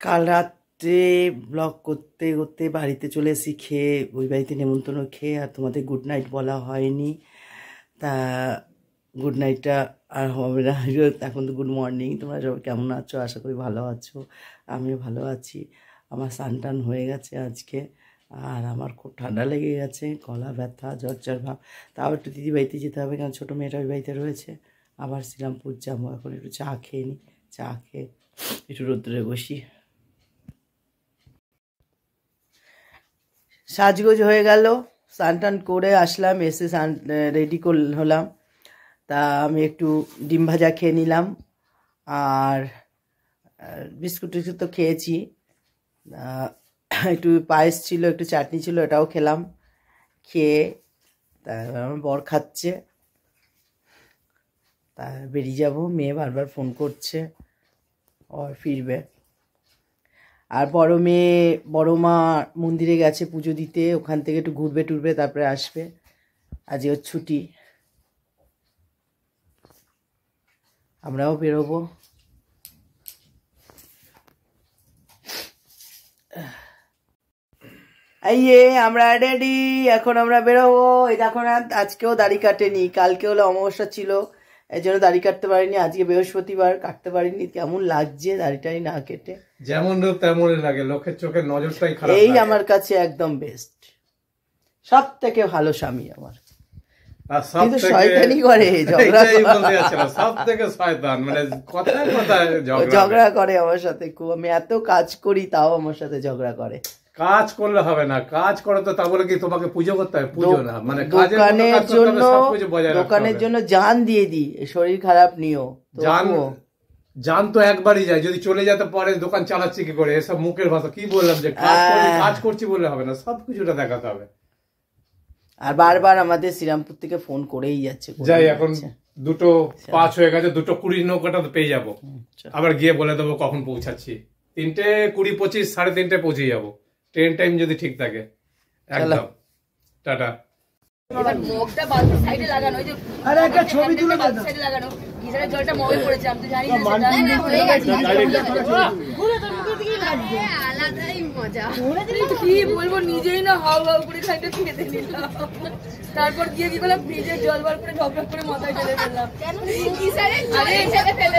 কাল রাত্রে ব্লগ করতে করতে বাড়িতে চলে এসেছি, খেয়ে ওই বাড়িতে নেমন্তন্ন খেয়ে, আর তোমাদের গুড নাইট বলা হয়নি। তা গুড নাইটটা আর হবে না, এখন তো গুড মর্নিং। তোমরা সবাই কেমন আছো? আশা করি ভালো আছো, আমিও ভালো আছি। আমার স্নান টান হয়ে গেছে আজকে, আর আমার খুব ঠান্ডা লেগে গেছে, গলা ব্যথা, জ্বর ভাব। তাও একটু দিদি বাড়িতে যেতে হবে, কারণ ছোটো মেয়েটা ওই বাড়িতে রয়েছে। আবার শ্রীরামপুর যাবো, এখন একটু চা খেয়ে নিই, চা খেয়ে একটু রোদ্দুরে বসি। সাজগোজ হয়ে গেল, স্নান টান করে আসলাম, এসে রেডি হলাম। তা আমি একটু ডিম ভাজা খেয়ে নিলাম, আর বিস্কুট টিস্কুট তো খেয়েছি, একটু পায়েস ছিল, একটু চাটনি ছিল, এটাও খেলাম। খেয়ে তা আমার বর খাচ্ছে, তা বেরিয়ে যাব। মেয়ে বারবার ফোন করছে আর ফিরবে। আর বড় মেয়ে বড় মা মন্দিরে গেছে পুজো দিতে, ওখান থেকে একটু ঘুরবে টুরবে, তারপরে আসবে। আজ ওর ছুটি, আমরাও বেরোবো। এই আমরা রেডি, এখন আমরা বেরোবো। এই দেখো না, আজকেও দাড়ি কাটেনি, কালকে হলো অমাবস্যা ছিল, এই জন্য দাড়ি কাটতে পারিনি। আজকে বৃহস্পতিবার, কাটতে পারিনি। কেমন লাগছে দাড়িটাই না কেটে? যেমন রূপ তেমনই লাগে, লোকের চোখের নজরটাই খারাপ। এই আমার কাছে একদম বেস্ট, সব থেকে ভালো স্বামী আমার। কিন্তু শয়তানি করে, সব থেকে শয়তান, মানে কথায় কথায় ঝগড়া করে আমার সাথে খুব। আমি এত কাজ করি, তাও আমার সাথে ঝগড়া করে। কাজ করলে হবে না, কাজ করো তো, তা বলে কি তোমাকে পুজো করতে হবে? পুজো না, মানে দোকানের জন্য জান দিয়ে দিই, শরীর খারাপ নিও। জান তো একবারই যায়, যদি চলে যেতে পারে দোকান চালাচ্ছি কি করে? এসব মুখের ভাষা। কি বললাম যে কাজ করছি বললে হবে না, সবকিছুটা দেখাতে হবে। আর বারবার আমাদের শ্রীরামপুর থেকে ফোন করেই যাচ্ছে। যাই, এখন 2:05 হয়ে গেছে, 2:20 নৌকাটা তো পেয়ে যাবো। আবার গিয়ে বলে দেবো কখন পৌঁছাচ্ছি। 3:20, 25, 3:30 পৌঁছে যাবো, ট্রেন টাইম যদি ঠিক থাকে। একদম টাটা। এবার মগটা বালতি সাইডে লাগানো, ওই যে আরে একটা ছবি তুলে বালতি সাইডে লাগানো, গিজারের জলটা মগে পড়েছে, আমি তো জানি না সেটা। না হয়ে গেছে, পুরো তো মুখে দিকেই লাগবে, আলাদাই মজা। কি বলবো, নিজেই না হাও হাও করে খাইতে খেতে নিলাম, তারপর গিয়ে কি করলাম, ফ্রিজের জল বার করে ঢপ ঢপ করে মাথায় ঢেলে ফেললাম। গিজারের জলে ফেলে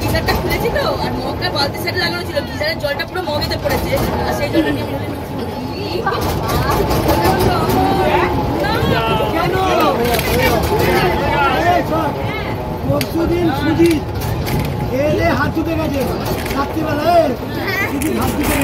গিজারটা খুলেছি তো, আর মগটা বালতি সাইডে লাগানো ছিল, গিজারের জলটা পুরো মগেতে পড়েছে, আর সেই জলটা নিয়ে ফেলে নিয়েছি। পরশুদিন সুজিত এলে হাত ধুতে গেছে, রাত্রিবেলায় সুজিত হাত ধুতে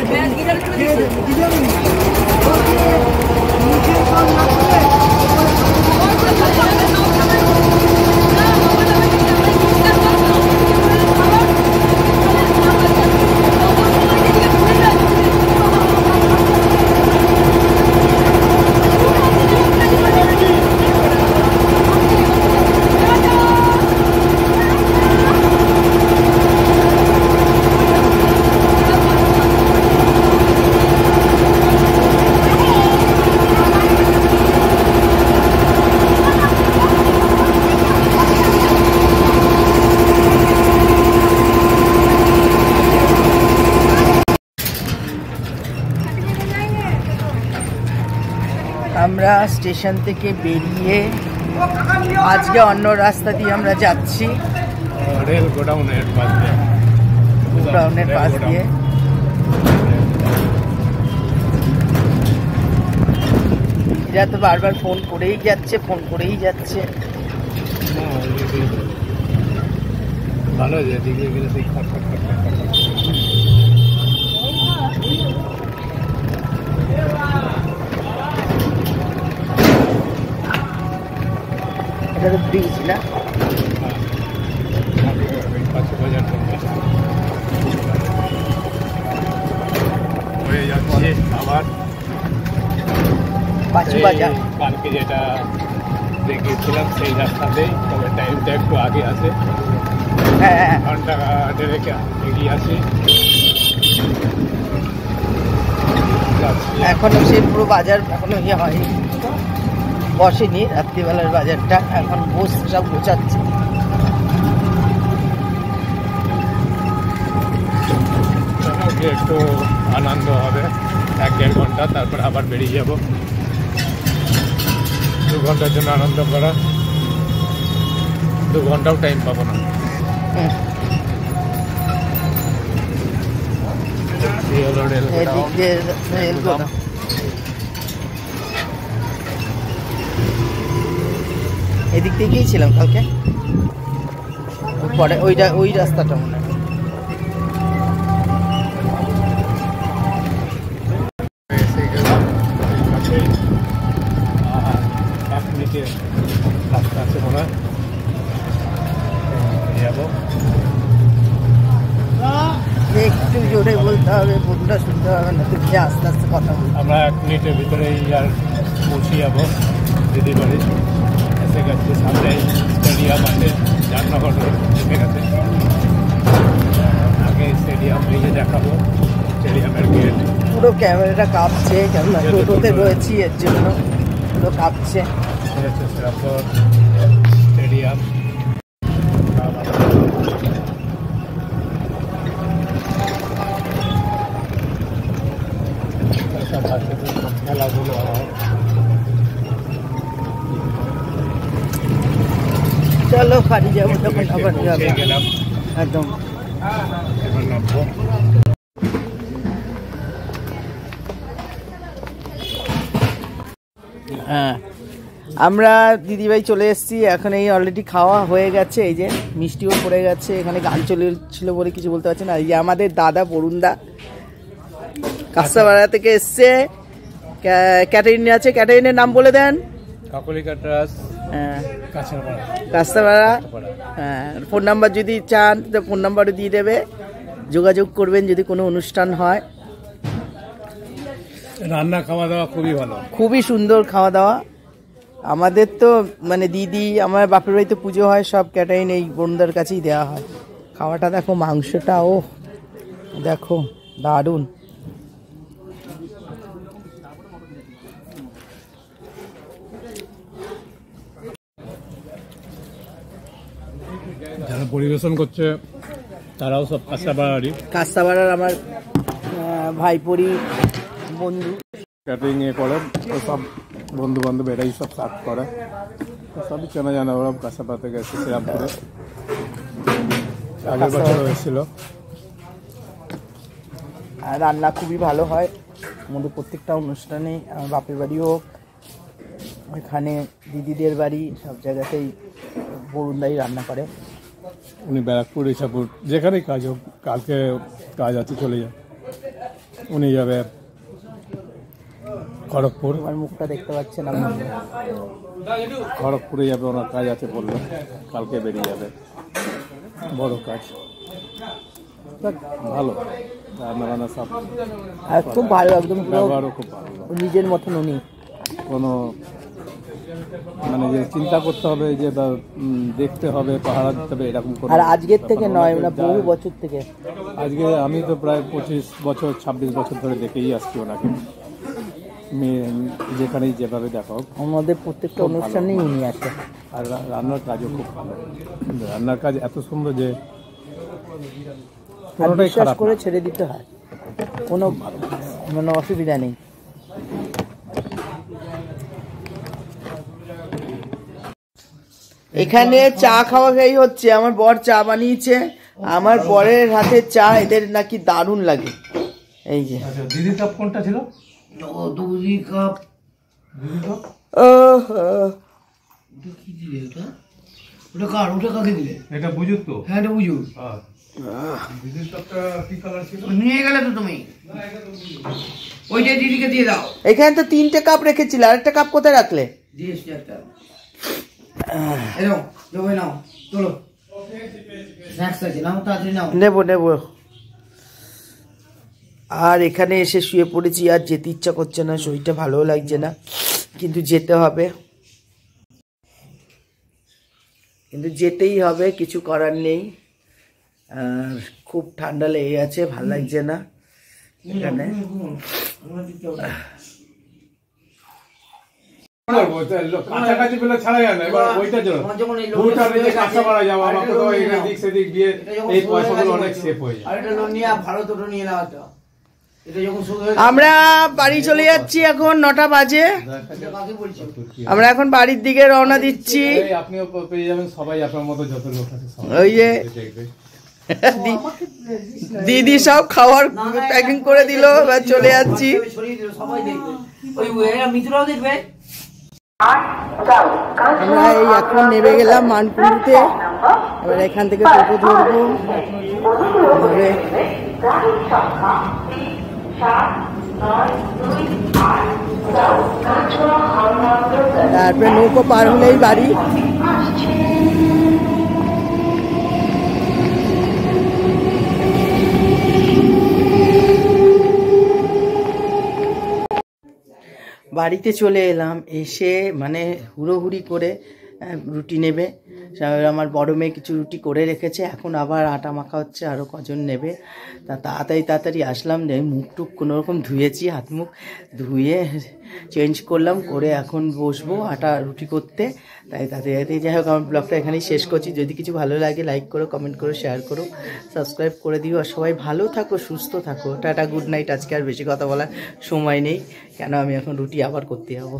আমরা স্টেশন থেকে বেরিয়ে আজকে অন্য রাস্তা দিয়ে আমরা যাচ্ছি, রেল গোডাউনের পাশ এরা দিয়ে। তো বারবার ফোন করেই যাচ্ছে, ভালো হয়েছে, দিকে গেলে সেই খট খট খট খট খট। এটা তো ব্রিজ না? হয়ে যাচ্ছে আবার পাঁচু বাজার। কালকে যেটা দেখিয়েছিলাম সেই রাস্তাতেই, তবে টাইমটা একটু আগে আছে, ঘন্টা দেড়েক এগিয়ে আছে। এখনো সেই পুরো বাজার এখনো ইয়ে হয়নি, বসেনি রাত্রিবেলার বাজারটা, এখন সব গোছাচ্ছে। বসে একটু আনন্দ হবে 1-1.5 ঘন্টা, তারপর আবার বেরিয়ে যাব 2 ঘন্টার জন্য আনন্দ করা। 2 ঘন্টাও টাইম পাবো না। এদিক দিয়ে গিয়েছিলাম কালকে, পরে ওই রাস্তাটা মনে হয়। রাস্তা আছে মনে হয়, যাবো। একটু জোরে বলতে হবে, বন্ধুরা শুনতে হবে না, তুমি আস্তে আস্তে কথা বলতে। আমরা 1 মিনিটের ভিতরে আর পৌঁছে যাবো দিদি বাড়ি। এসে গেছে, সামনে স্টেডিয়াম আছে, জামনগর রোড এসে গেছে। আগে স্টেডিয়াম নিয়ে দেখাবো, স্টেডিয়ামের গেট। পুরো ক্যামেরাটা কাঁপছে, কেননা টোটোতে রয়েছি এর জন্য পুরো কাঁপছে। স্টেডিয়াম খেলাধুলো হয়। চলো বাড়ি যাবো তখন আবার যাবো গেলাম একদম। এবার নামবো। হ্যাঁ, আমরা দিদিভাই চলে এসেছি এখন। এই অলরেডি খাওয়া হয়ে গেছে, এই যে মিষ্টিও পড়ে গেছে। এখানে গান চলেছিল বলে কিছু বলতে পারছি না। এই যে আমাদের দাদা বরুণদা কাস্তাপাড়া থেকে এসছে, ক্যাটারিন আছে। ক্যাটারিনের নাম বলে দেন। কাকলিকা ট্রাস, হ্যাঁ, কাস্তাপাড়া। হ্যাঁ, ফোন নাম্বার যদি চান তো ফোন নাম্বারও দিয়ে দেবে, যোগাযোগ করবেন যদি কোনো অনুষ্ঠান হয়। রান্না খাওয়া দাওয়া খুবই ভালো, খুবই সুন্দর খাওয়া দাওয়া। আমাদের তো মানে দিদি, আমার বাপের বাড়িতে পুজো হয়, সব ক্যাটারিন এই বরুণদার কাছেই দেওয়া হয়। খাওয়াটা দেখো, মাংসটা ও দেখো দারুণ। যারা পরিবেশন করছে তারাও সব কাস্তাপাড়ার আমার ভাইপোরি বন্ধু। ক্যাটারিং করে, ও সব বন্ধু বান্ধব এরাই সব সার্ভ করে, সবই চেনা জানা। ওরা কাস্তাপাড়া থেকে এসে শ্রীরামপুরে আগের বছর এসেছিল। আর রান্না খুবই ভালো হয় আমাদের প্রত্যেকটা অনুষ্ঠানে। আমার বাপের বাড়িও, এখানে দিদিদের বাড়ি, সব জায়গাতেই বরুণদাই রান্না করে। উনি ব্যারাকপুর, ইসাপুর, যেখানেই কাজ হোক, কালকে কাজ আছে চলে যায়। উনি যাবে খড়গপুর। আমার মুখটা দেখতে পাচ্ছেন, খড়গপুরে যাবে, ওনার কাজ আছে বললো, কালকে বেরিয়ে যাবে। বড় কাজ, ভালো রান্না বান্না সব খুব ভালো, একদম ব্যবহারও খুব ভালো, নিজের মতন উনি। কোনো মানে যে চিন্তা করতে হবে যে বা দেখতে হবে, পাহারা দিতে হবে, এরকম কোনো। আর আজকের থেকে নয়, না বহু বছর থেকে। আজকে আমি তো প্রায় 25 বছর 26 বছর ধরে দেখেই আসছি ওনাকে, যেখানেই যেভাবে দেখাও। আমাদের প্রত্যেকটা অনুষ্ঠানেই উনি আছে। আর রান্নার কাজও খুব ভালো, রান্নার কাজ এত সুন্দর যে কোনোটাই খারাপ করে ছেড়ে দিতে হয়, কোনো মানে অসুবিধা নেই। এখানে চা খাওয়া খাই হচ্ছে। আমার বর চা বানিয়েছে, আমার বরের হাতে চা এদের নাকি দারুণ লাগে। এই যে দিদি কাপ কোনটা ছিল? দুই কাপ। ওটা কার? ওটা কাকে দিলে? এটা বুঝুক তো? হ্যাঁ, এটা বুঝু। দিদির কাপটা কি কালার ছিল? নিয়ে গেলে তো তুমি, ওইটা দিদিকে দিয়ে দাও। এখানে তো 3টে কাপ রেখেছিল, আরেকটা কাপ কোথায় রাখলে? দিয়ে এসছি একটা। এরকম জমে নাও, চলো স্ন্যাক্স আছে, নাও তাড়াতাড়ি নাও। নেবো নেবো। আর এখানে এসে শুয়ে পড়েছি, আর যেতে ইচ্ছা করছে না, শরীরটা ভালোও লাগছে না, কিন্তু যেতে হবে, কিন্তু যেতেই হবে, কিছু করার নেই। আর খুব ঠান্ডা লেগে গেছে, ভালো লাগছে না এখানে। কাছাকাছি পেলে ছাড়া যায় না, এবার ওইটার জন্য ভুটার যে কাঁচা পাড়া যাওয়া আমাকে তো এদিক সেদিক দিয়ে এই পয়সাগুলো অনেক সেভ হয়ে যায়। আমরা বাড়ি চলে যাচ্ছি, এখন 9টা বাজে। আমরা এখন বাড়ির দিকে রওনা দিচ্ছি। আপনিও পেয়ে যাবেন, সবাই আপনার মতো যত লোক আছে ওই যে দিদি সব খাবার প্যাকিং করে দিল, এবার চলে যাচ্ছি। আমরা এই এখন নেমে গেলাম মানকুণ্ডুতে, এবার এখান থেকে টোটো ধরবো, ধরে তারপরে নৌকো পার হলেই বাড়ি। বাড়িতে চলে এলাম, এসে মানে হুড়োহুড়ি করে রুটি নেবে। আমার বড় মেয়ে কিছু রুটি করে রেখেছে, এখন আবার আটা মাখা হচ্ছে, আরও কজন নেবে। তা তাড়াতাড়ি আসলাম, মুখ টুক কোনোরকম ধুয়েছি, হাত মুখ ধুয়ে চেঞ্জ করলাম, করে এখন বসবো আটা রুটি করতে। তাই তাড়াতাড়ি যাই হোক, আমার ব্লগটা এখানেই শেষ করছি। যদি কিছু ভালো লাগে লাইক করো, কমেন্ট করো, শেয়ার করো, সাবস্ক্রাইব করে দিও। আর সবাই ভালো থাকো, সুস্থ থাকো। Tata, good night. আজকে আর বেশি কথা বলার সময় নেই, কেন আমি এখন রুটি আবার করতে যাবো।